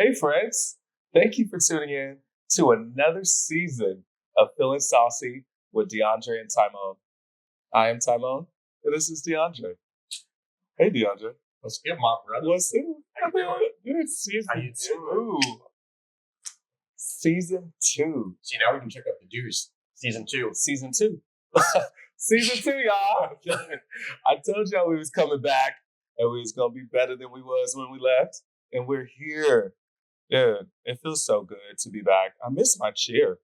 Hey, friends. Thank you for tuning in to another season of Feeling Saucy with DeAndre and Tymon. I am Tymon, and this is DeAndre. Hey, DeAndre. What's good, my brother? What's it? How you doing? It's How you season doing? 2. Season 2. See, now we can check out the dues. Season 2. Season 2. Season 2, y'all. I told y'all we was coming back, and we was going to be better than we was when we left, and we're here. Dude, it feels so good to be back. I miss my chair.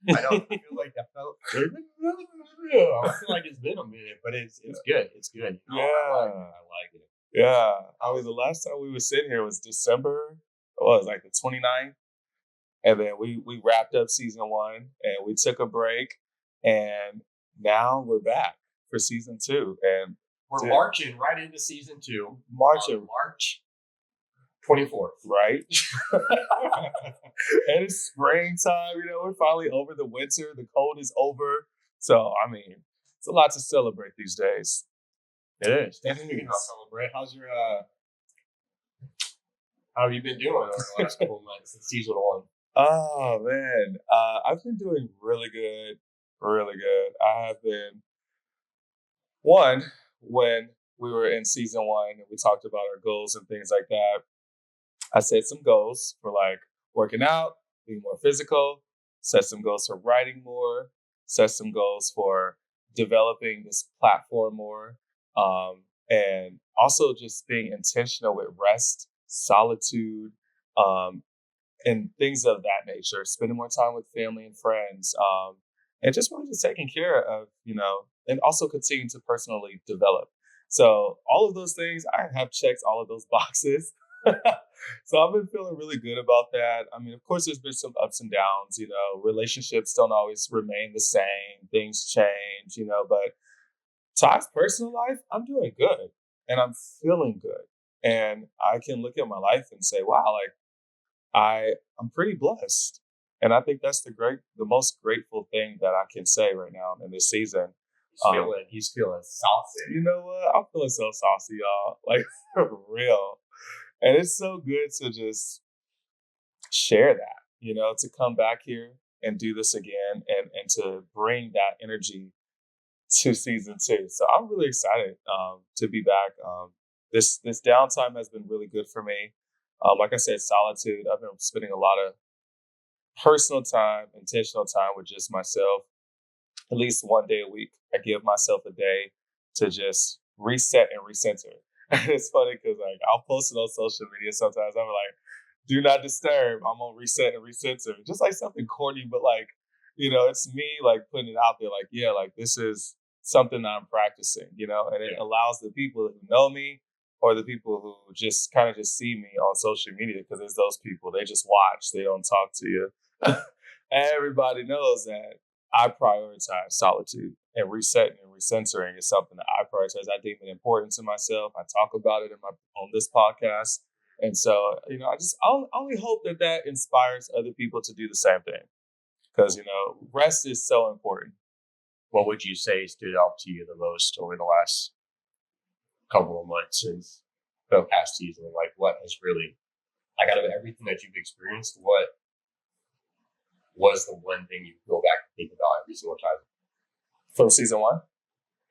I know. I feel like that felt. I feel like it's been a minute, but it's good. It's good. Yeah. I like it. Yeah. I mean, the last time we were sitting here was December. What was it, like the 29th? And then we wrapped up season 1 and we took a break. And now we're back for season 2. And we're marching right into season 2. Marching. March 24th. Right? And it's springtime, we're finally over the winter. The cold is over. So, I mean, it's a lot to celebrate these days. It is. Speaking of celebrate, how have you been doing over the last couple of months in season 1? Oh, man. I've been doing really good. Really good. I have been, when we were in season 1 and we talked about our goals and things like that, I set some goals for like working out, being more physical, set some goals for writing more, set some goals for developing this platform more, and also just being intentional with rest, solitude, and things of that nature, spending more time with family and friends, and just really just taking care of, and also continuing to personally develop. So all of those things, I have checked all of those boxes. So I've been feeling really good about that. I mean, of course, there's been some ups and downs, relationships don't always remain the same. Things change, but Todd's personal life, I'm doing good and I'm feeling good. And I can look at my life and say, wow, like I'm pretty blessed. And I think that's the most grateful thing that I can say right now in this season. He's feeling saucy. You know what? I'm feeling so saucy, y'all. Like, for real. And it's so good to just share that, to come back here and do this again and to bring that energy to season 2. So I'm really excited to be back. This downtime has been really good for me. Like I said, solitude. I've been spending a lot of personal time, intentional time with just myself. At least one day a week, I give myself a day to just reset and recenter. It's funny because like I'll post it on social media sometimes. I'm like, do not disturb. I'm gonna reset and recenter. Just like something corny, but like, it's me like putting it out there like, yeah, like this is something that I'm practicing, and it allows the people who know me or the people who just kind of just see me on social media, because there's those people, they just watch, they don't talk to you. Everybody knows that I prioritize solitude, and resetting and recentering is something that I prioritize. I deem it important to myself. I talk about it on this podcast. And so, I only hope that inspires other people to do the same thing, because, rest is so important. What would you say stood out to you the most over the last couple of months since the past season? Like, what has really, like, out of everything that you've experienced, what was the one thing you go back and think about every single time? From season 1?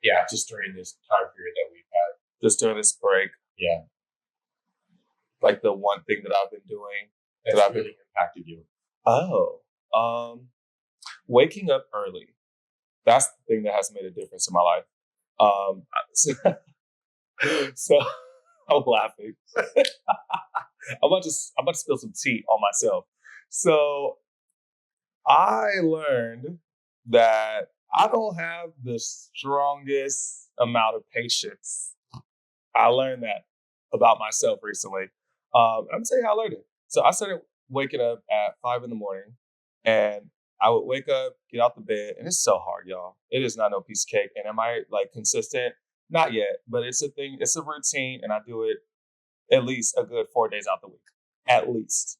Yeah, just during this time period that we've had. Just during this break. Yeah. Like the one thing that I've been doing that's really impacted you. Oh, waking up early. That's the thing that has made a difference in my life. So I'm laughing. I'm about to spill some tea on myself. So I learned that I don't have the strongest amount of patience. I learned that about myself recently. I'm going to tell you how I learned it. So I started waking up at 5 a.m, and I would wake up, get out the bed, and it's so hard, y'all. It is not no piece of cake. And am I like consistent? Not yet, but it's a thing. It's a routine, and I do it at least a good 4 days out the week, at least.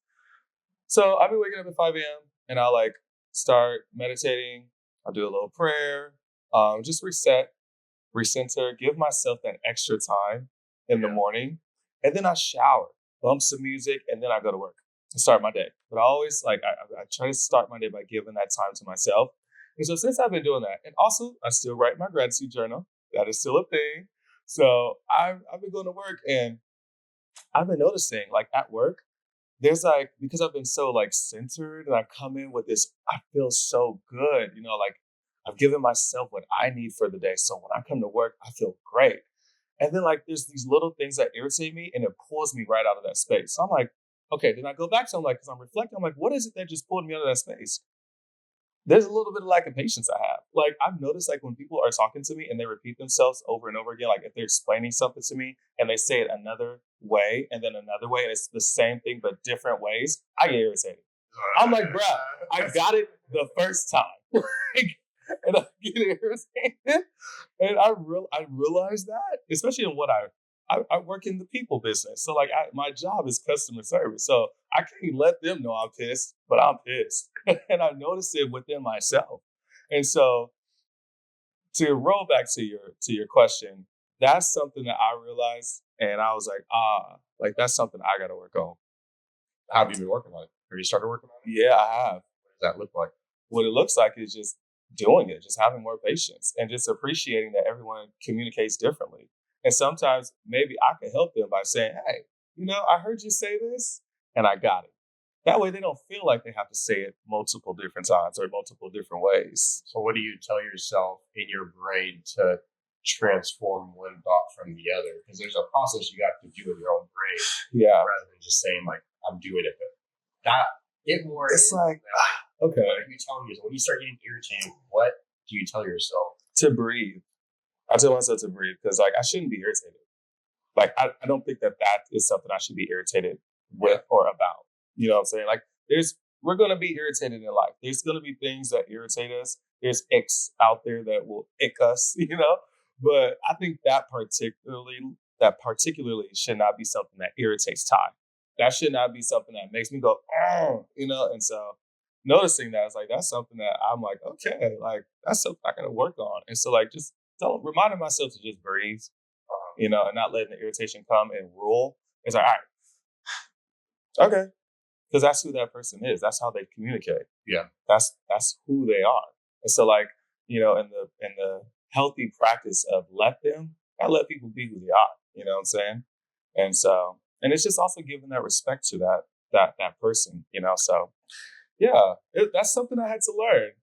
So I'll be waking up at 5 a.m. and I'll like start meditating. I'll do a little prayer, just reset, recenter, give myself that extra time in the morning. And then I shower. bump some music, and then I go to work and start my day. But I always I try to start my day by giving that time to myself. And so since I've been doing that, and also I still write my gratitude journal. That is still a thing. So I've been going to work, and I've been noticing like at work, there's like, because I've been so like centered, and I come in with this, I feel so good, like I've given myself what I need for the day. So when I come to work, I feel great. And then like there's these little things that irritate me, and it pulls me right out of that space. So I'm like, okay, then I go back to, I'm like, because I'm reflecting, I'm like, what is it that just pulled me out of that space? There's a little bit of lack of patience I have. Like I've noticed, like when people are talking to me and they repeat themselves over and over again, like if they're explaining something to me and they say it another way and then another way, and it's the same thing but different ways, I get irritated. I'm like, bruh, I got it the first time. Like, and I get irritated. And I realize that, especially in what I work in the people business. So like my job is customer service. So I can't let them know I'm pissed, but I'm pissed. And I noticed it within myself. And so to roll back to your question, that's something that I realized, and I was like, like that's something I gotta work on. How have you been working on it? Have you started working on it? Yeah, I have. What does that look like? What it looks like is just doing it, just having more patience, and just appreciating that everyone communicates differently. And sometimes maybe I can help them by saying, hey, I heard you say this and I got it. That way they don't feel like they have to say it multiple different times or multiple different ways. So what do you tell yourself in your brain to transform one thought from the other? Because there's a process you have to do in your own brain. Yeah. Rather than just saying like, I'm doing it. But that get more. It's like, okay. What are you telling yourself? When you start getting irritated, what do you tell yourself? To breathe. I tell myself to breathe, because like I shouldn't be irritated. Like I don't think that is something I should be irritated with or about. You know what I'm saying? Like we're gonna be irritated in life. There's gonna be things that irritate us. There's icks out there that will ick us, But I think that particularly should not be something that irritates Ty. That should not be something that makes me go, oh, And so noticing that, it's like that's something that I'm like, okay, like that's something I gotta work on. And so like just reminding myself to just breathe, and not letting the irritation come and rule. It's like, all right, okay, because that's who that person is. That's how they communicate. Yeah, that's who they are. And so like, in the healthy practice of let people be who they are. You know what I'm saying? And so, and it's just also giving that respect to that person. So. Yeah, that's something I had to learn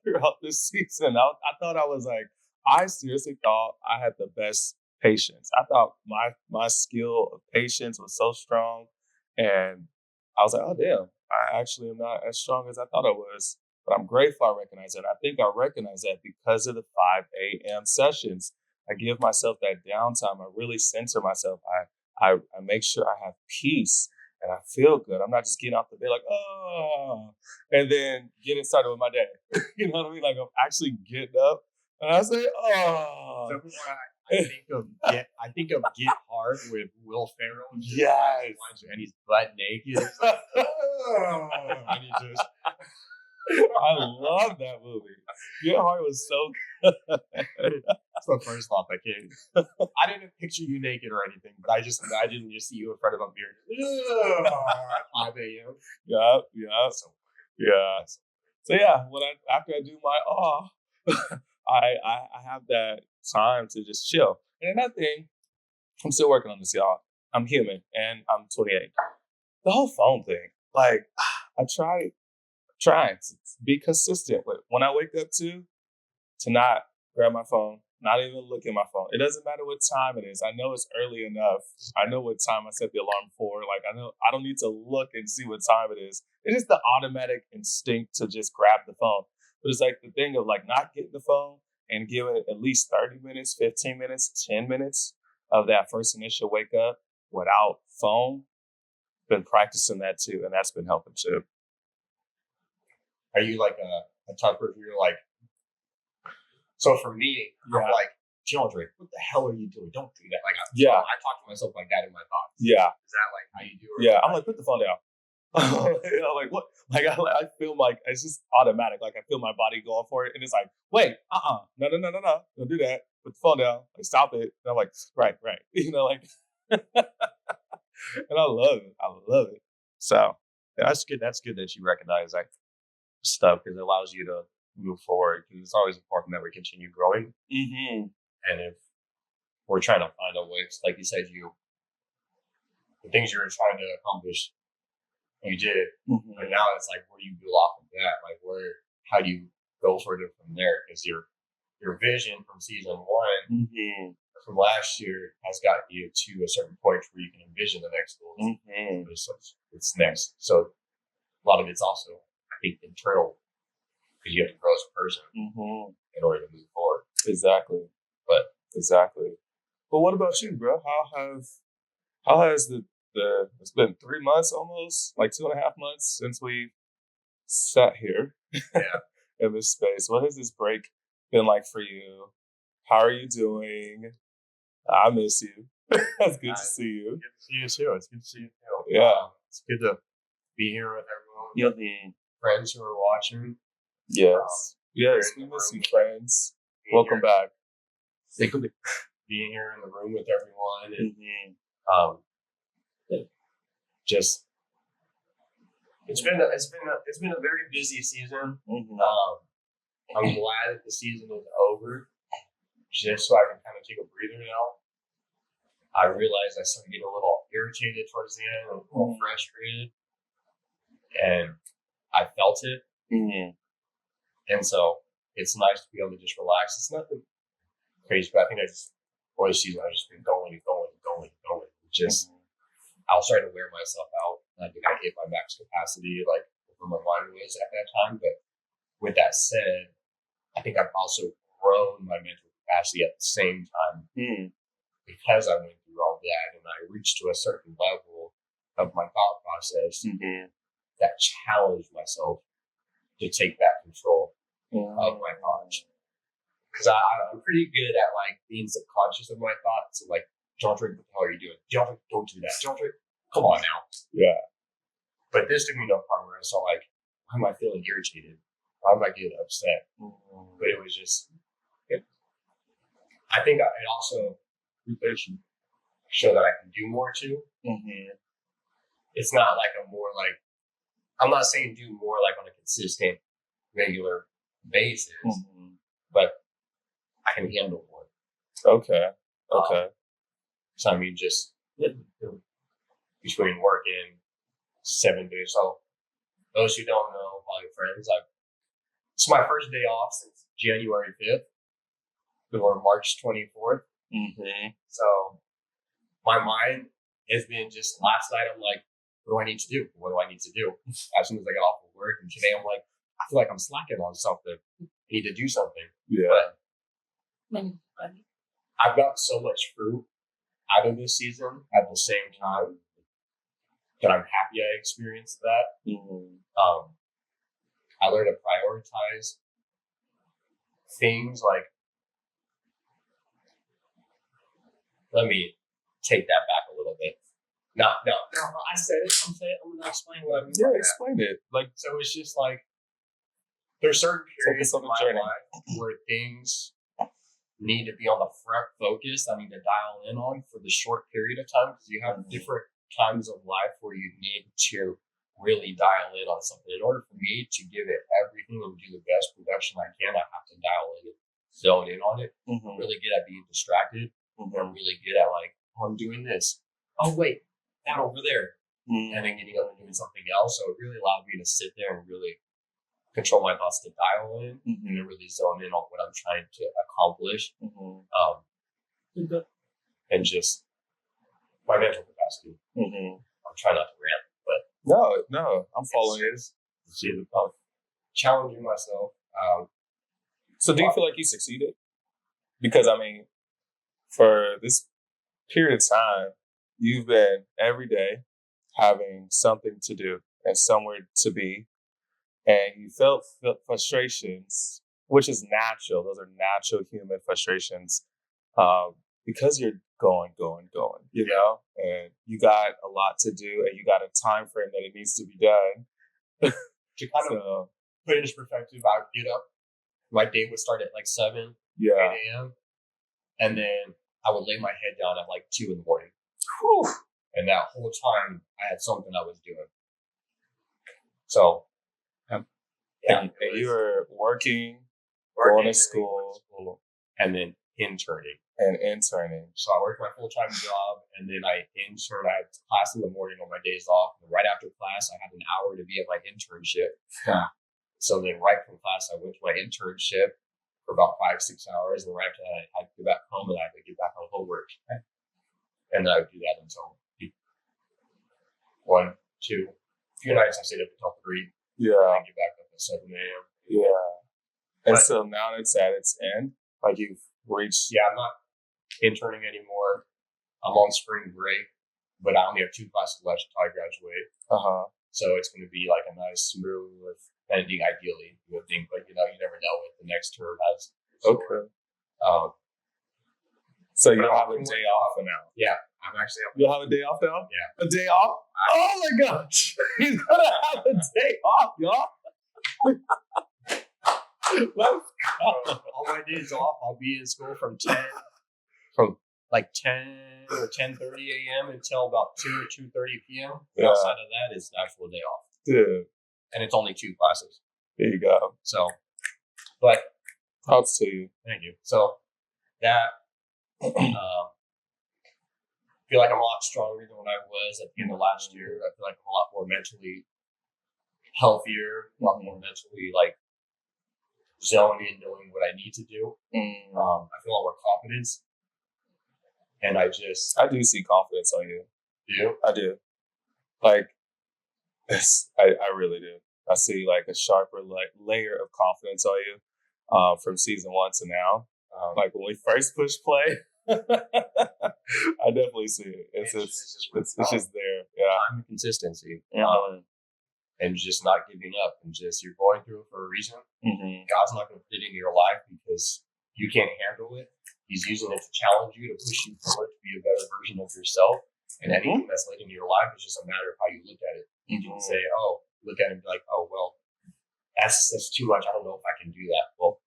throughout this season. I thought I seriously thought I had the best patience. I thought my skill of patience was so strong, and I was like, oh damn, I actually am not as strong as I thought I was. But I'm grateful I recognize that. I think I recognize that because of the 5 a.m. sessions. I give myself that downtime. I really center myself. I make sure I have peace. And I feel good. I'm not just getting off the bed like, oh, and then getting started with my day. You know what I mean? Like I'm actually getting up and I say, oh. I think of Get Hard with Will Ferrell. Yes. And he's butt naked. It's like, oh, and he just. I love that movie. Get Hard was so good. That's the first thought that came. I didn't picture you naked or anything, but I just imagined just see you in front of a beer. 5 a.m. Yeah. So yeah, after I do my I have that time to just chill. And another thing, I'm still working on this, y'all. I'm human and I'm 28. The whole phone thing, like I trying to be consistent with when I wake up to not grab my phone, not even look at my phone. It doesn't matter what time it is. I know it's early enough. I know what time I set the alarm for. Like I know I don't need to look and see what time it is. It's just the automatic instinct to just grab the phone. But it's like the thing of like not getting the phone and giving it at least 30 minutes, 15 minutes, 10 minutes of that first initial wake up without phone. Been practicing that too, and that's been helping too. Are you like a type where you're like, so for me, I'm like, DeAndre, what the hell are you doing? Don't do that. Like, I talk to myself like that in my thoughts. Yeah. Is that like how you do it? Yeah. I'm like, put the phone down. Like what? Like I feel like it's just automatic. Like I feel my body going for it, and it's like, wait, no, don't do that. Put the phone down. Like stop it. And I'm like, right. Like, And I love it. I love it. So, That's good. That's good that you recognize that stuff because it allows you to move forward. Because it's always important that we continue growing. mm-hmm. And if we're trying to find a way, like you said, the things you were trying to accomplish, you did. Mm-hmm. But now it's like, where do you build off of that? Like, how do you go further from there? Because your vision from season one Mm-hmm. from last year has got you to a certain point where you can envision the next goals. Mm-hmm. It's next. So a lot of it's also, I think, internal because you have to grow as a person Mm-hmm. in order to move forward. Exactly. But what about you, bro? How has the it's been 3 months almost, like 2.5 months since we sat here in this space. What has this break been like for you? How are you doing? I miss you. It's good to see you. Good to see you too. It's good to see you too. Yeah. It's good to be here with everyone. Mm-hmm. Friends who are watching. Yes. Yes, we miss you, friends. Welcome back. Being here in the room with everyone and Mm-hmm. just it's been a very busy season. Mm-hmm. I'm glad that the season is over, just so I can kind of take a breather now. I realized I started getting a little irritated towards the end, a little frustrated, and I felt it. Mm-hmm. And so it's nice to be able to just relax. It's nothing crazy, but I think for the season I've just been going. Just I was starting to wear myself out. I think I hit my max capacity, like where my mind was at that time. But with that said, I think I've also grown my mental capacity at the same time because I went through all that and I reached to a certain level of my thought process that challenged myself to take back control of my thoughts. Because I'm pretty good at like being subconscious of my thoughts. And, like, don't drink. What the hell are you doing? Don't do that. Don't drink. Come on now. Yeah. But this took me to a part where I saw like, why am I feeling irritated? Why am I getting upset? But it was just, I think it also show that I can do more too. It's not like I'm not saying do more like on a consistent, regular basis, but I can handle more. Okay. So I mean, just between working 7 days. So those who don't know, my friends, it's my first day off since January 5th or March 24th. So my mind has been just last night. I'm like, what do I need to do? What do I need to do? As soon as I get off of work, and today I'm like, I feel like I'm slacking on something. I need to do something. Yeah. But I've gotten so much fruit out of this season at the same time that I'm happy I experienced that. I learned to prioritize things like, let me take that back a little bit. No, I said it. I'm going to explain what I mean. Yeah, explain it. Like, so it's just like, there's certain periods of my journey. life where things need to be on the front focus. I need to dial in on for the short period of time, because you have different times of life where you need to really dial in on something. In order for me to give it everything and do the best production I can, I have to dial in and zone in on it. Really good at being distracted. I'm really good at like, oh, I'm doing this. Oh, wait, that over there. And then getting up and doing something else. So it really allowed me to sit there and really control my thoughts, to dial in and to really zone in on what I'm trying to accomplish. And just my mental capacity. I'm trying not to rant, but no, I'm following it. Challenging myself. So do you feel like you succeeded? Because I mean, for this period of time, you've been every day having something to do and somewhere to be, and you felt frustrations, which is natural. Those are natural human frustrations, because you're going, you know, and you got a lot to do, and you got a time frame that it needs to be done. To kind of put it into perspective, I would get up. My day would start at like 7, 8 a.m. And then I would lay my head down at like 2 in the morning. And that whole time, I had something I was doing. So, Yeah. yeah. And you were working, Working going to school, and then interning. and interning. So I worked my full-time job, and then I interned. I had class in the morning on my days off. And right after class, I had an hour to be at my internship. Yeah. So then right from class, I went to my internship for about 5-6 hours. And right after that, I had to get back home, and I had to get back on homework. And then I would do that until 1, 2. A few nights I stayed up until 3. Yeah. And I get back up at 7 a.m. Yeah. And But- so now it's at its end. Like you've reached. Yeah, I'm not interning anymore. I'm on spring break, but I only have 2 classes left until I graduate. So it's going to be like a nice, smooth ending, ideally, you would think. But, you never know what the next term has. Okay. So you'll have a day off now. Yeah, I'm actually. You'll have a day off now? Yeah. A day off? Oh my gosh. He's going to have a day off, y'all. Let's go. All my days off, I'll be in school from 10 or 10:30 a.m. until about 2 or 2:30 p.m. Yeah. Outside of that, it's an actual day off. Dude. And it's only 2 classes. There you go. So, but Props to you. thank you. So that, feel like I'm a lot stronger than when I was at the end of last year. I feel like I'm a lot more mentally healthier, a lot more mentally like zoning and knowing what I need to do. I feel a lot more confidence. And I do see confidence on you. do. I do. Like, I really do. I see like a sharper layer of confidence on you from season 1 to now. Like when we first pushed play, I definitely see it. It's just there. Yeah. Time and consistency. Mm-hmm. And just not giving up. And just, you're going through it for a reason. Mm-hmm. God's not going to put it in your life because you can't handle it. He's using it to challenge you, to push you forward, to be a better version of yourself. And anything that's laid into your life is just a matter of how you look at it. You can say, oh, look at it and be like, oh, well, that's too much. I don't know if I can do that. Well,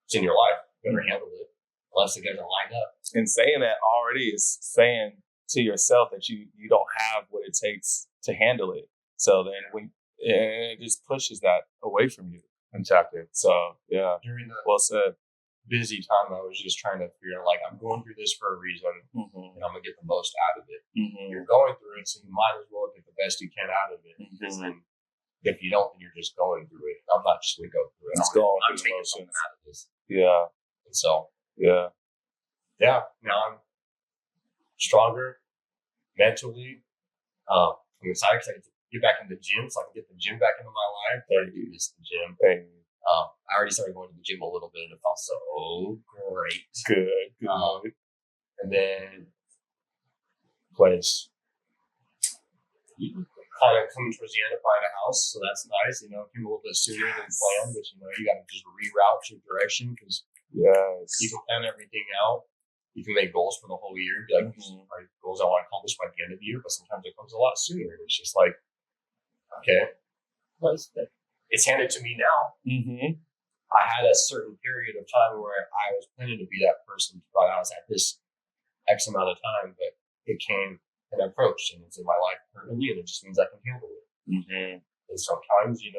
it's in your life. You better handle it unless it doesn't line up. And saying that already is saying to yourself that you don't have what it takes to handle it. So then it just pushes that away from you. Exactly. So, yeah. During the Well said. busy time, I was just trying to figure out, like, I'm going through this for a reason, and I'm going to get the most out of it. You're going through it, so you might as well get the best you can out of it. Because then, if you don't, then you're just going through it. I'm not just going to go through it. I'm taking something out of this. Yeah. And so, Yeah. now I'm stronger mentally. I'm excited because I get to get back in the gym, so I can get the gym back into my life. I do miss the gym. I already started going to the gym a little bit, and it felt so great. Good. And then was kind of coming towards the end of buying a house, so that's nice. It came a little bit sooner than planned, but you got to just reroute your direction because Yes. you can plan everything out. You can make goals for the whole year. Be like, these are goals I want to accomplish by the end of the year, but sometimes it comes a lot sooner. It's just like, okay, it's handed to me now. I had a certain period of time where I was planning to be that person, but I was at this X amount of time, but it came and approached, and it's in my life currently, and it just means I can handle it. And sometimes, you're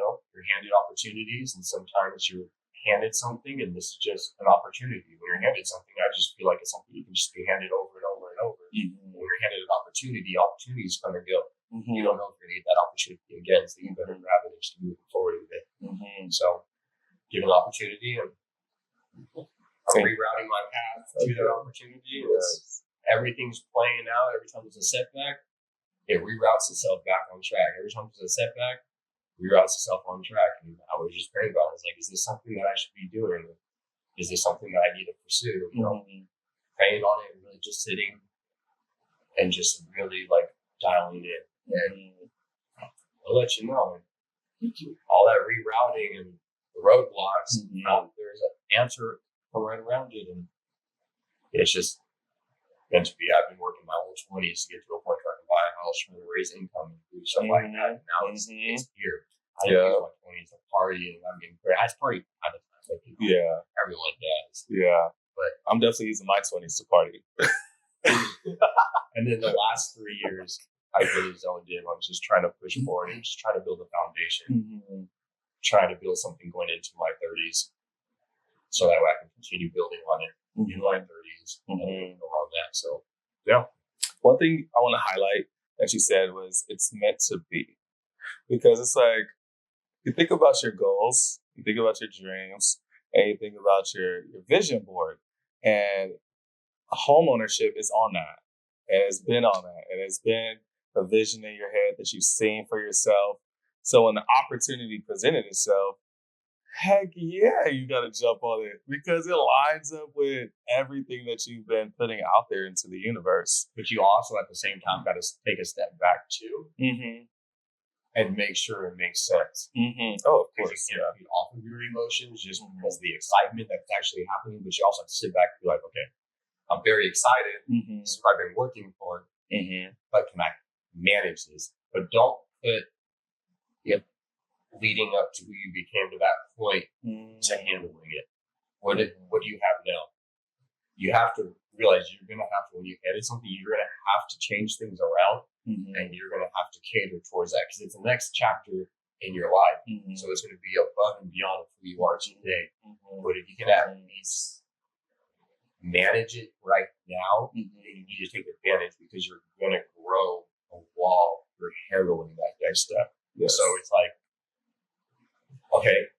handed opportunities, and sometimes you're handed something, and this is just an opportunity. When you're handed something, I just feel like it's something you can just be handed over and over and over. When you're handed an opportunity, opportunities come and go. You don't know if you're going to get that opportunity again, so you better grab it and just move forward with it. So, give an opportunity, and I'm rerouting my path to that opportunity. Everything's playing out. Every time there's a setback, it reroutes itself back on track. Every time there's a setback, reroutes itself on track. And I was just praying about it. I was like, is this something that I should be doing? Is this something that I need to pursue? Praying on it, and really just sitting and just really like dialing in. And I'll let you know. All that rerouting and the roadblocks, there's an answer come right around it. And it's just meant to be. I've been working my whole 20s to get to a point where I can buy a house, trying to raise income and do stuff like that. And now it's here. I didn't use my 20s to party, and I party all the time. Like everyone does. Yeah. But I'm definitely using my 20s to party. And then the last 3 years, I really zoned in on just trying to push forward and just trying to build a foundation, trying to build something going into my 30s so that way I can continue building on it in my 30s and around that. So, yeah. One thing I want to highlight that you said was it's meant to be. Because it's like, you think about your goals, you think about your dreams, and you think about your vision board. And home ownership is on that. And it's been on that. And it's been a vision in your head that you've seen for yourself. So when the opportunity presented itself, heck yeah, you got to jump on it because it lines up with everything that you've been putting out there into the universe. But you also, at the same time, got to take a step back too and make sure it makes sense. Oh, of Because course. you can't feed off of your emotions just because of the excitement that's actually happening. But you also have to sit back and be like, okay, I'm very excited. This is what I've been working for. But can I manage this? But don't put it leading up to who you became to that point to handling it. What do you have now? You have to realize you're going to have to, when you edit something, you're going to have to change things around and you're going to have to cater towards that because it's the next chapter in your life. So it's going to be above and beyond who you are today. But if you can at least manage it right now, then you just take advantage because you're going to grow a wall for handling that next step. Yes. So it's like, okay,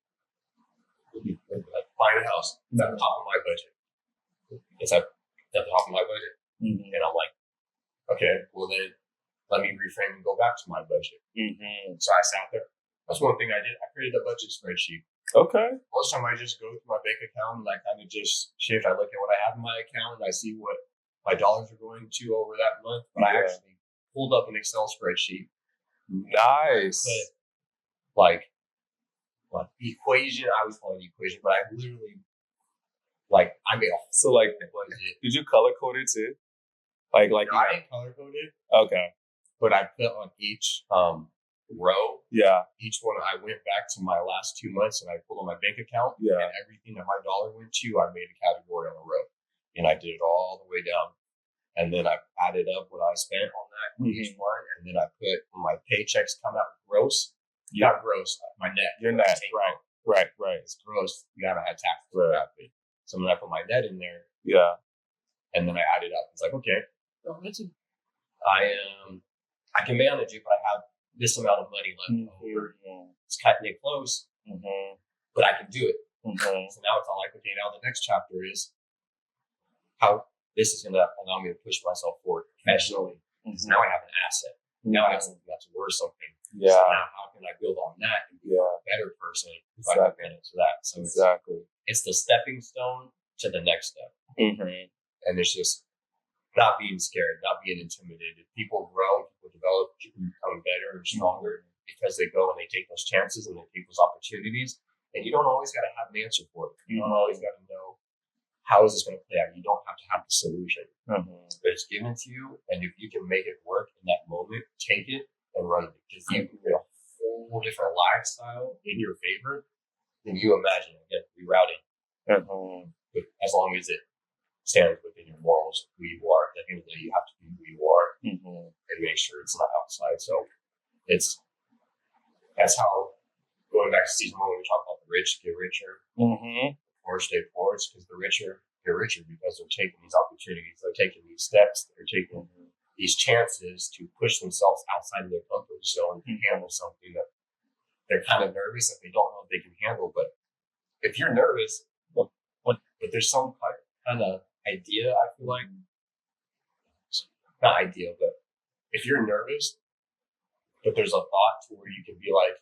buying a house, it's at the top of my budget. It's at the top of my budget. And I'm like, okay, well then let me reframe and go back to my budget. So I sat there. That's one thing I did. I created a budget spreadsheet. Okay. Most of the time I just go through my bank account and I kind of just shift. I look at what I have in my account and I see what my dollars are going to over that month. But I actually pulled up an Excel spreadsheet. Nice. Like equation, I was calling it equation, but I literally, I made a whole So like, budget. did you color code it too? Like No, I didn't color code it, okay. but I put on each row. Yeah. Each one, I went back to my last 2 months and I pulled on my bank account. Yeah. And everything that my dollar went to, I made a category on a row. And I did it all the way down. And then I added up what I spent on that each one. And then I put, when my paychecks come out gross, not gross, my net. Your net, right. It's gross. You haven't had taxes for that. So then I put my net in there. Yeah. And then I added up. It's like, okay, I can manage it, but I have this amount of money left over. It's cutting it close, but I can do it. So now it's all like, okay, now the next chapter is how this is going to allow me to push myself forward professionally. So now I have an asset. Now I have something that's worth something. Yeah. So now how can I build on that and be a better person if I can manage that? So it's the stepping stone to the next step. And it's just not being scared, not being intimidated. People grow, people develop, people become better and stronger because they go and they take those chances and they take those opportunities. And you don't always got to have an answer for it. You don't always got to know how is this going to play out. You don't have to have the solution, but it's given to you. And if you can make it work in that moment, take it and run it. Because you can get a whole different lifestyle in your favor than you imagine. Again, rerouting. But as long as it stands within your morals, who you are. At the end of the day, you have to be who you are and make sure it's not outside. So that's how, going back to season 1, when we talk about the rich get richer, poor stay poor, it's because the richer get richer because they're taking these opportunities, they're taking these steps, they're taking these chances to push themselves outside of their comfort zone and handle something that they're kind of nervous that they don't know if they can handle. But if you're nervous, but there's some kind of idea, I feel like, not ideal, but if you're nervous, but there's a thought to where you can be like,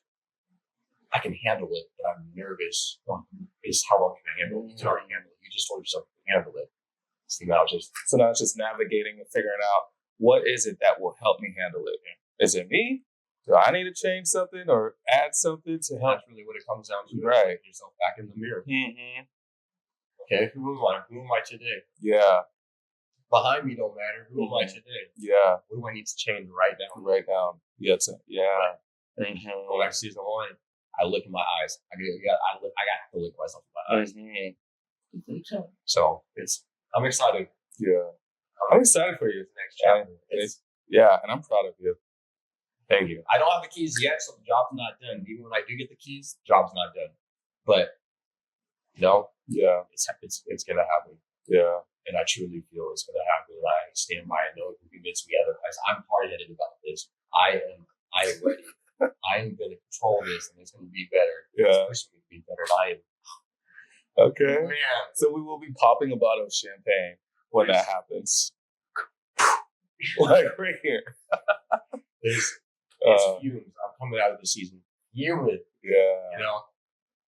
I can handle it, but I'm nervous. Is how long can I handle it? You can already handle it. You just told yourself you can handle it. So now it's just navigating and figuring out what is it that will help me handle it. Is it me? Do I need to change something or add something to help? That's really what it comes down to. Right. Put yourself back in the mirror. Okay, who am I? Who am I today? Yeah. Behind me don't matter. Who am I today? Yeah. What do I need to change right now? Go back to season 1. I look in my eyes. I got to look myself in my eyes. So I'm excited. Yeah. I'm excited for you. The next chapter. And I'm proud of you. Thank you. I don't have the keys yet, so the job's not done. Even when I do get the keys, the job's not done. But it's gonna happen. Yeah. And I truly feel it's gonna happen. And I stand by it. No one can convince me otherwise. I'm hard-headed about this. I am ready. I am gonna control this, and it's gonna be better. Yeah. It's pushing me to be better. And I am. Okay. Man. So we will be popping a bottle of champagne when that happens. Like right here. It's fumes. I'm coming out of the season humid. Yeah. You know.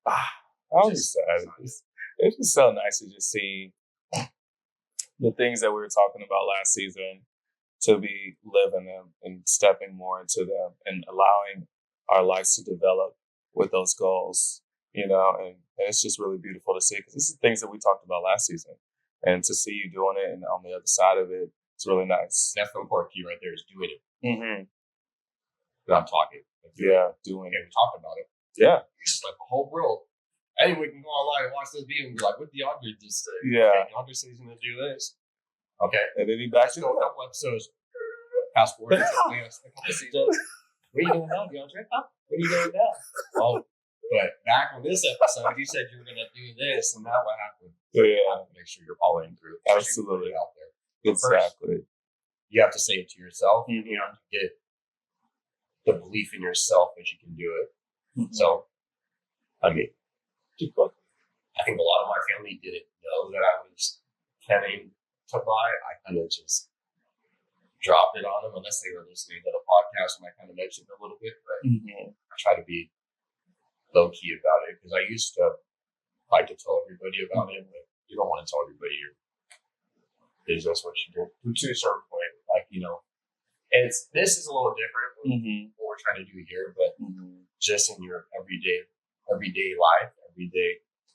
I'm excited. It's just so nice to just see the things that we were talking about last season, to be living them and stepping more into them and allowing our lives to develop with those goals, and it's just really beautiful to see, because this is things that we talked about last season, and to see you doing it and on the other side of it, it's really nice. That's the important key right there, is doing it. Mm-hmm. Not talking. Doing it. We talked about it. Yeah. It's like the whole world. Anyway, we can go online and watch this video and be like, what DeAndre just say? Yeah. Okay, DeAndre says he's going to do this. Okay. And then he backs it go a up. couple episodes. Fast forward. A couple seasons. What are you doing now, DeAndre? What are you doing now? Oh, but back on this episode, you said you were going to do this, and now what happened? Yeah. You have to make sure you're following through. Absolutely. Out there. Exactly. First, you have to say it to yourself. Mm-hmm. You have to get the belief in yourself that you can do it. Mm-hmm. So, I mean, I think a lot of my family didn't know that I was planning to buy. I kind of just dropped it on them, unless they were listening to the podcast, and I kind of mentioned it a little bit. But I try to be low key about it, because I used to like to tell everybody about it, but you don't want to tell everybody your business, what you do to a certain point. Like, this is a little different from what we're trying to do here, but just in your everyday life,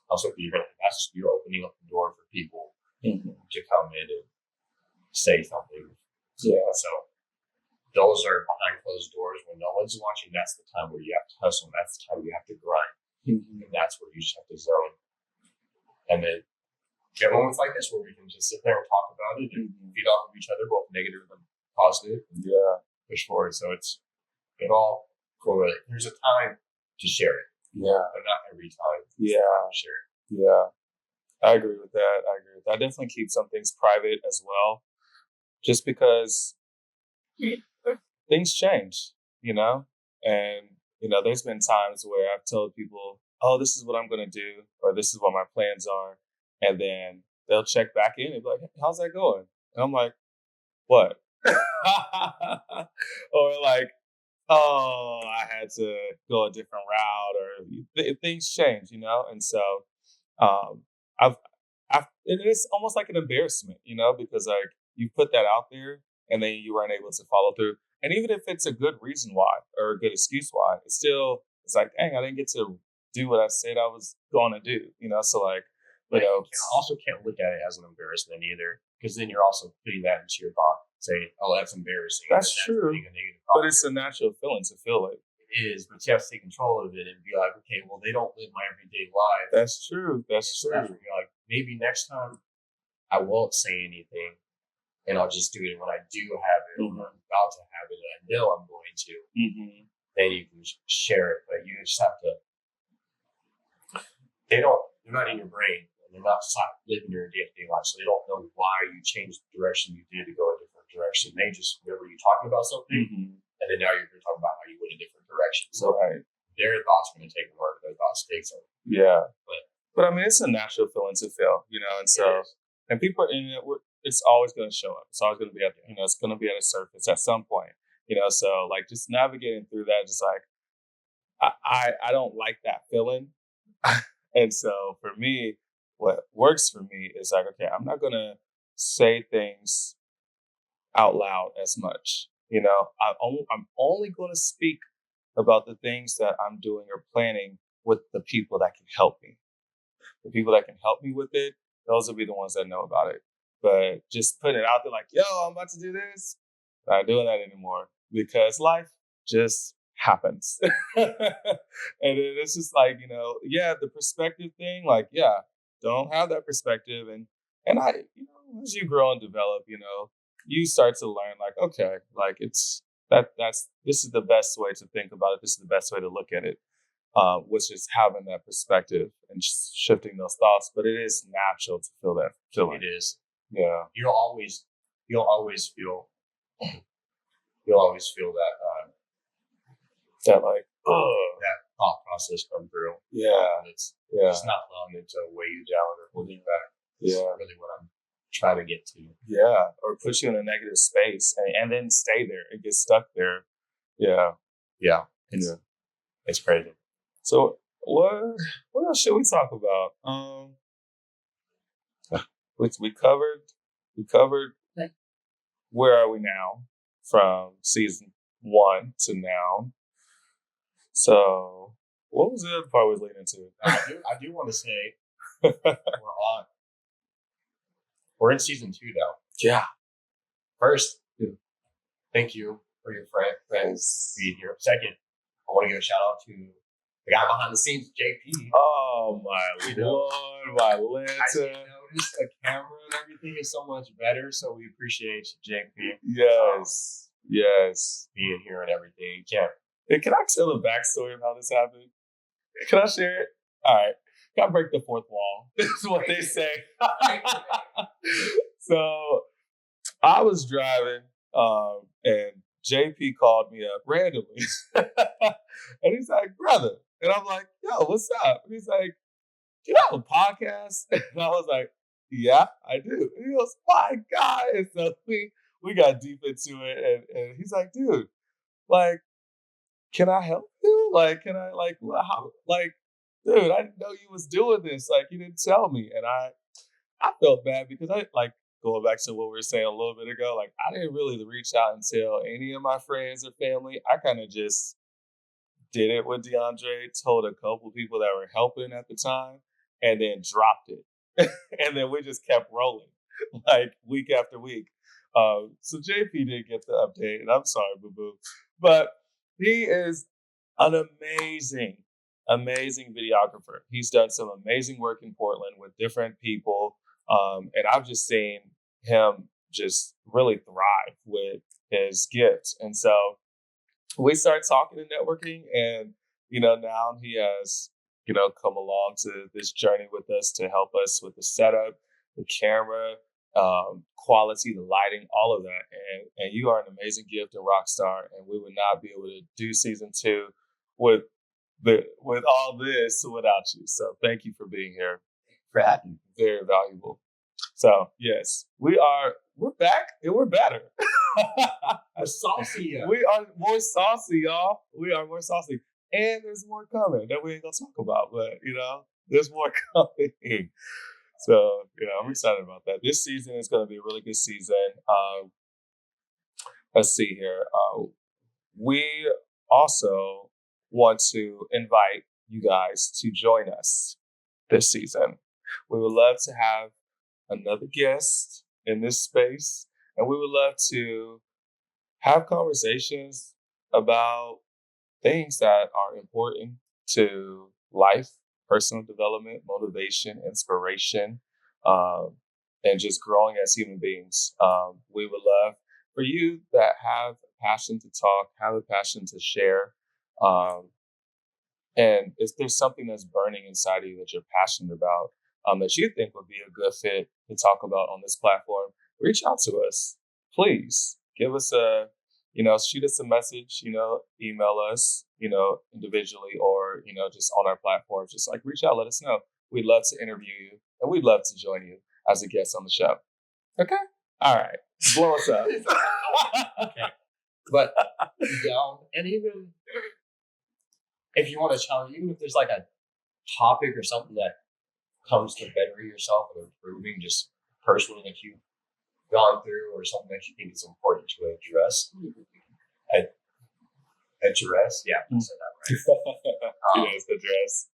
also you're opening up the door for people to come in and say something. Yeah. So those are behind closed doors when no one's watching. That's the time where you have to hustle. That's the time you have to grind. And that's where you just have to zone. And then get moments like this where we can just sit there and talk about it and feed off of each other, both negative and positive. Yeah. Push forward. So it all correlates. There's a time to share it. Yeah. But not every time. Yeah. To share it. Yeah. I agree with that. I definitely keep some things private as well, just because things change, and, there's been times where I've told people, oh, this is what I'm going to do, or this is what my plans are. And then they'll check back in and be like, hey, how's that going? And I'm like, what? Or like, oh, I had to go a different route, or things change, and so it's almost like an embarrassment, because like you put that out there and then you weren't able to follow through. And even if it's a good reason why, or a good excuse why, it's like, dang, I didn't get to do what I said I was going to do, so like, you also can't look at it as an embarrassment either, because then you're also putting that into your thought, saying, oh, that's embarrassing. That's true. But it's a natural feeling to feel it. It is, but you have to take control of it and be like, okay, well, they don't live my everyday life. That's true. So that's where you're like, maybe next time I won't say anything, and I'll just do it when I do have it, when I'm about to have it, and I know I'm going to. Then you can share it, but you just have to. They're not in your brain, and they're not living your day-to-day life, so they don't know why you changed the direction you did to go a different direction. They just remember you talking about something. And then now you're going to talk about how you went a different direction. So their thoughts are going to take over. Their thoughts take over. Yeah. But I mean, it's a natural feeling to feel, and so, and people, it's always going to show up. It's always going to be it's going to be at a surface at some point, so like just navigating through that, just like, I don't like that feeling. And so for me, what works for me is like, okay, I'm not going to say things out loud as much. I'm only going to speak about the things that I'm doing or planning with the people that can help me. The people that can help me with it, those will be the ones that know about it. But just putting it out there like, yo, I'm about to do this, not doing that anymore, because life just happens. And it's just like, the perspective thing, like, don't have that perspective. And And as you grow and develop, you start to learn like, okay, like this is the best way to think about it. This is the best way to look at it, which is having that perspective and shifting those thoughts. But it is natural to feel that feeling. It is. Yeah. You'll always feel that That like, that thought process come through. Yeah. It's yeah, not allowing it to weigh you down or hold you back. That's Yeah. really what I'm trying to get to. yeah, or put you in a negative space and then stay there and get stuck there. Yeah. Yeah. Yeah. It's crazy. So what else should we talk about? We covered where are we now from season 1 to now. So what was the other part we was leading to? I do want to say we're in season 2 now. Yeah. First, thank you for your friends being here. Second, I want to give a shout out to the guy behind the scenes, JP. Oh my Lord, my Lanta. As you notice, the camera and everything is so much better, so we appreciate you, JP. Yes. Yes. Being here and everything. Yeah. Hey, can I tell the backstory of how this happened? Can I share it? All right. Gotta break the fourth wall. This is what they say. So I was driving, and JP called me up randomly. And he's like, brother. And I'm like, yo, what's up? And he's like, you have a podcast? And I was like, yeah, I do. And he goes, my God. And so we got deep into it. And he's like, dude, like, can I help you? Like, can I, like, how, like, dude, I didn't know you was doing this. Like, you didn't tell me. And I felt bad because going back to what we were saying a little bit ago, like, I didn't really reach out and tell any of my friends or family. I kind of just did it with DeAndre, told a couple people that were helping at the time, and then dropped it. And then we just kept rolling, like, week after week. So JP did get the update, and I'm sorry, boo-boo. But he is an amazing videographer. He's done some amazing work in Portland with different people. And I've just seen him just really thrive with his gifts. And so we started talking and networking, and, now he has, come along to this journey with us to help us with the setup, the camera, quality, the lighting, all of that. And you are an amazing gift and rock star, and we would not be able to do season 2 with all this without you. So thank you for being here. For having me. Very valuable. So yes, we're back and we're better. We're saucy. We are more saucy, y'all. We are more saucy. And there's more coming that we ain't gonna talk about, but there's more coming. So I'm excited about that. This season is gonna be a really good season. Let's see here. We also want to invite you guys to join us this season. We would love to have another guest in this space, and we would love to have conversations about things that are important to life, personal development, motivation, inspiration, and just growing as human beings. We would love for you that have a passion to talk, have a passion to share, and if there's something that's burning inside of you that you're passionate about, that you think would be a good fit to talk about on this platform, reach out to us. Please give us shoot us a message, email us, individually, or, just on our platforms. Just like reach out, let us know. We'd love to interview you, and we'd love to join you as a guest on the show. Okay? All right. Blow us up. Okay. But, and even if you want to challenge, even if there's like a topic or something that comes to bettering yourself and improving just personally that you've gone through, or something that you think is important to address. Address? Yeah, I said that right. Yes, address.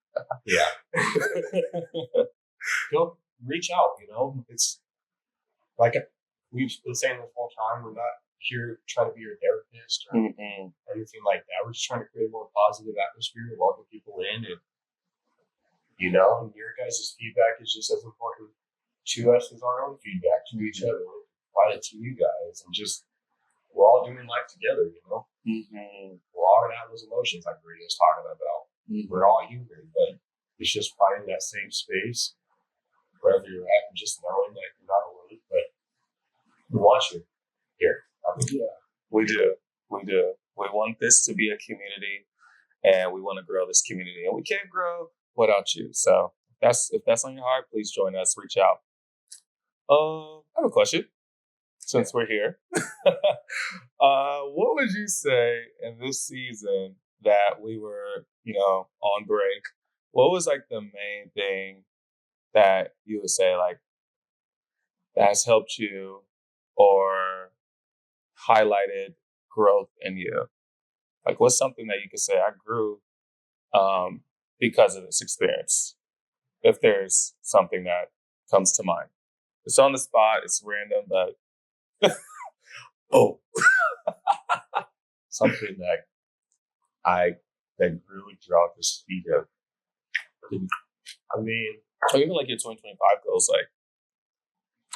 Yeah. Reach out, It's like we've been saying this whole time, we're not here trying to be your therapist or anything like that. We're just trying to create a more positive atmosphere, welcome people in, and and your guys' feedback is just as important to us as our own feedback to each other, provide it to you guys, and just we're all doing life together, you know. We're all gonna have those emotions like we were just talking about. We're all human, but it's just finding that safe space wherever you're at, and just knowing that you're not alone. But we want you here. We do. We want this to be a community, and we want to grow this community, and we can't grow without you. So if that's on your heart, please join us. Reach out. I have a question. Since we're here, what would you say in this season that we were, on break? What was like the main thing that you would say like that has helped you or highlighted growth in you? Like, what's something that you could say I grew because of this experience? If there's something that comes to mind, it's on the spot, it's random, but something that grew throughout this season. I mean, or even like your 2025 goals. Like,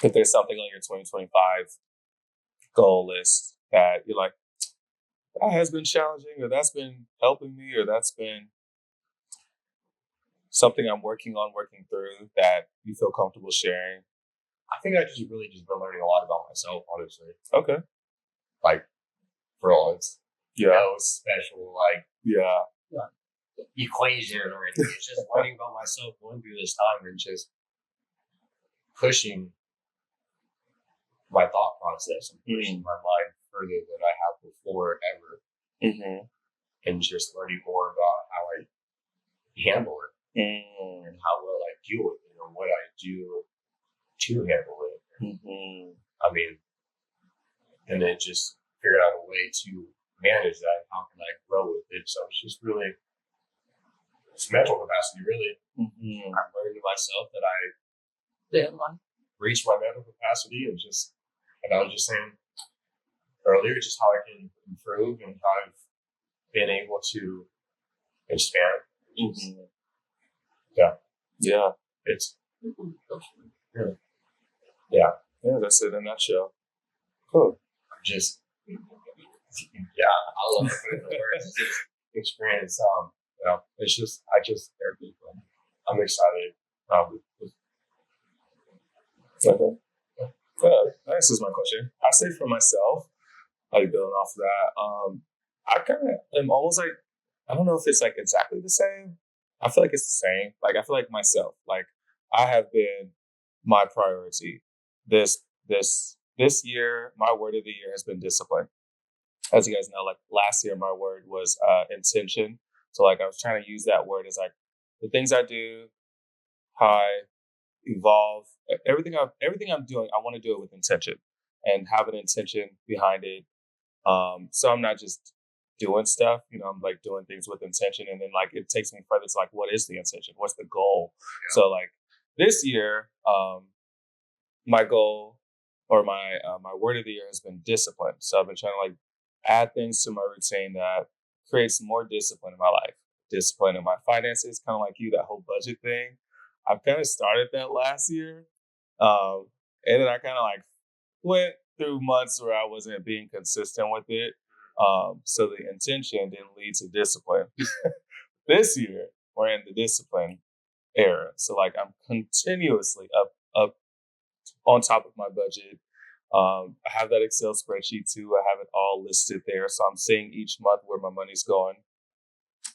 if there's something on your 2025 goal list that you're like, that has been challenging, or that's been helping me, or that's been something I'm working through that you feel comfortable sharing. I think I just been learning a lot about myself, honestly. Okay. Like, for all it's Yeah. special, like, Yeah. equation or anything. It's just learning about myself going through this time and just pushing my thought process and pushing my mind further than I have before ever. And just learning more about how I handle it and how well I deal with it and what I do to handle it. I mean, and then just figure out a way to manage that. How can I grow with it? So it's just really, it's mental capacity, really. I'm learning to myself that I reached my mental capacity, and just, like I was just saying earlier, just how I can improve and how I've been able to expand. Yeah. It's yeah, that's it in a nutshell. Cool. Just I love to put it in the words. It's just experience. It's just I'm excited. Okay. Yeah, that answers my question. I say for myself, like building off of that, I kind of am almost like, I don't know if it's like exactly the same. I feel like it's the same. Like, I feel like myself, like I have been my priority. This year, my word of the year has been discipline. As you guys know, like last year, my word was intention. So like I was trying to use that word as like the things I do, how I evolve, everything I'm doing, I want to do it with intention and have an intention behind it. So I'm not just doing stuff, I'm like doing things with intention, and then like it takes me further to like, what is the intention? What's the goal? Yeah. So like this year, my goal or my word of the year has been discipline. So I've been trying to like add things to my routine that creates more discipline in my life, discipline in my finances, kind of like you, that whole budget thing. I've kind of started that last year. And then I kind of like went through months where I wasn't being consistent with it. So the intention didn't lead to discipline. This year, we're in the discipline era. So like I'm continuously up on top of my budget. I have that Excel spreadsheet too. I have it all listed there. So I'm seeing each month where my money's going.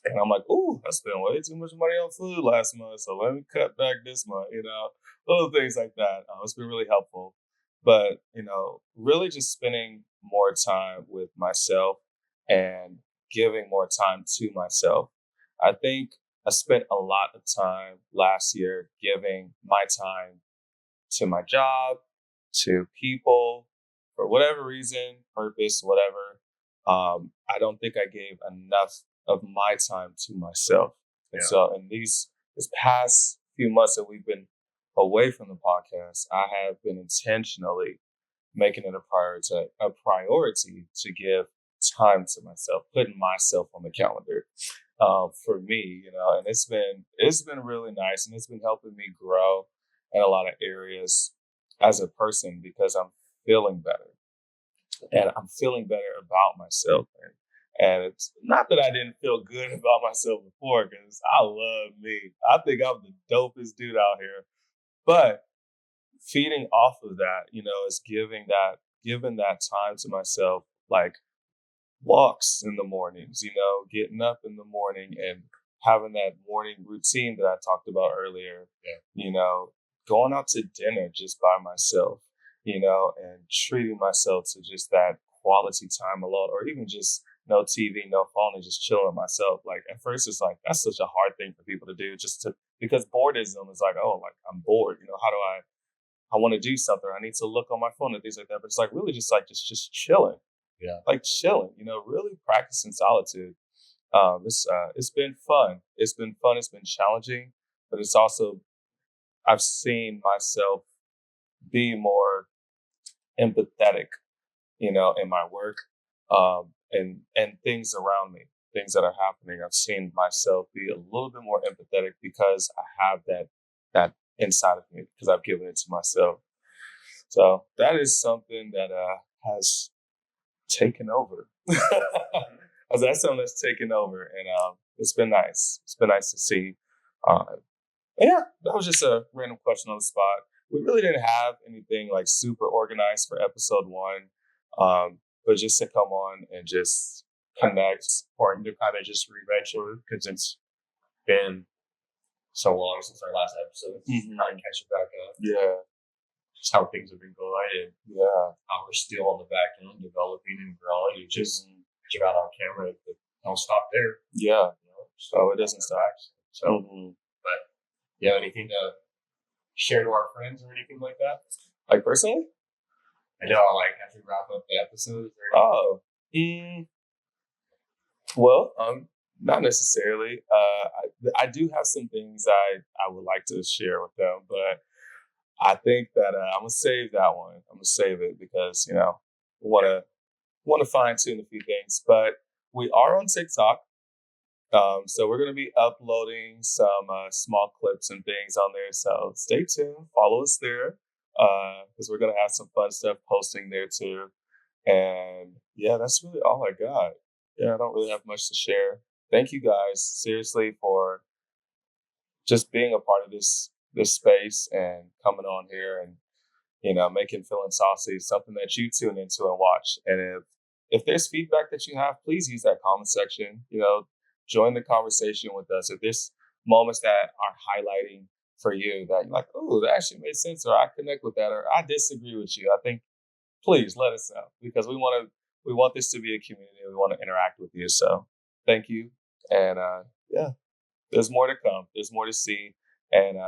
And I'm like, ooh, I spent way too much money on food last month, so let me cut back this month, little things like that. It's been really helpful. But, really just spending more time with myself and giving more time to myself. I think I spent a lot of time last year giving my time to my job, to people, for whatever reason, purpose, whatever. I don't think I gave enough of my time to myself. And so in this past few months that we've been away from the podcast, I have been intentionally making it a priority to give time to myself, putting myself on the calendar for me, and it's been really nice, and it's been helping me grow in a lot of areas as a person because I'm feeling better and I'm feeling better about myself. And it's not that I didn't feel good about myself before because I love me. I think I'm the dopest dude out here. But feeding off of that, is giving that time to myself, like walks in the mornings, getting up in the morning and having that morning routine that I talked about earlier, going out to dinner just by myself, and treating myself to just that quality time alone, or even just no TV, no phone, and just chilling with myself. Like at first it's like, that's such a hard thing for people to do because boredom is like, oh, like I'm bored, how do I want to do something. I need to look on my phone and things like that. But it's like really just chilling. Yeah. Like chilling, really practicing solitude. It's been fun. It's been fun. It's been challenging, but it's also, I've seen myself be more empathetic, in my work, and things around me, things that are happening. I've seen myself be a little bit more empathetic because I have that inside of me because I've given it to myself. So that is something that has taken over. That's something that's taken over, and it's been nice. It's been nice to see. Yeah, that was just a random question on the spot. We really didn't have anything like super organized for episode 1, but just to come on and just connect. Important to kind of just re-mention because it's been so long since our last episode. Trying to catch it back up. Yeah. Just how things have been going and how we're still on the back end developing and growing. You just get out on camera, but don't stop there. Yeah. So it doesn't stop. So, but you have anything to share to our friends or anything like that? Like personally? I know, like as we wrap up the episode. Well, not necessarily. I do have some things I would like to share with them, but I think that I'm gonna save that one. I'm gonna save it because want to fine tune a few things. But we are on TikTok, so we're gonna be uploading some small clips and things on there. So stay tuned, follow us there, because we're gonna have some fun stuff posting there too. And yeah, that's really all I got. Yeah, I don't really have much to share. Thank you guys seriously for just being a part of this space and coming on here and making Feeling Saucy something that you tune into and watch. And if there's feedback that you have, please use that comment section. Join the conversation with us. If there's moments that are highlighting for you that you're like, oh, that actually made sense, or I connect with that, or I disagree with you, I think please let us know because we want this to be a community. We want to interact with you. So thank you. And yeah, there's more to come. There's more to see. And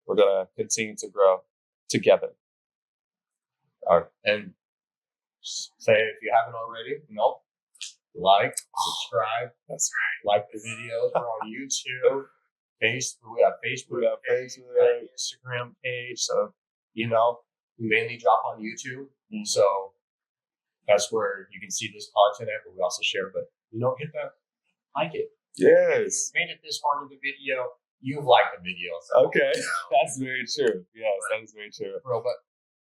we're going to continue to grow together. All right. And say if you haven't already, like, subscribe. That's right. Like the videos. We're on YouTube, Facebook. We got Facebook. Instagram page. So, we mainly drop on YouTube. So that's where you can see this content at, but we also share. But, hit that, like it. Yes. If you made it this far in the video, you've liked the video. So okay. That's very true. Yes, that is very true. For real, but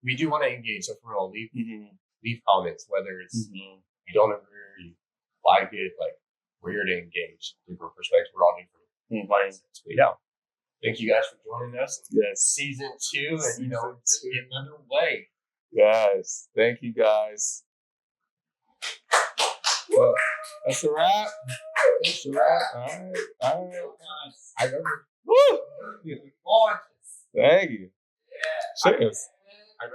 we do want to engage. So for real, leave comments, whether it's you don't agree or you like it, like we're here to engage. Different perspectives. We're all different mindsets. But yeah. Thank you guys for joining us. Yes. Season 2, and it's getting underway. Yes. Thank you guys. Well, that's a wrap. That's a wrap. All right. I remember. Woo! Thank you. Yeah. Cheers.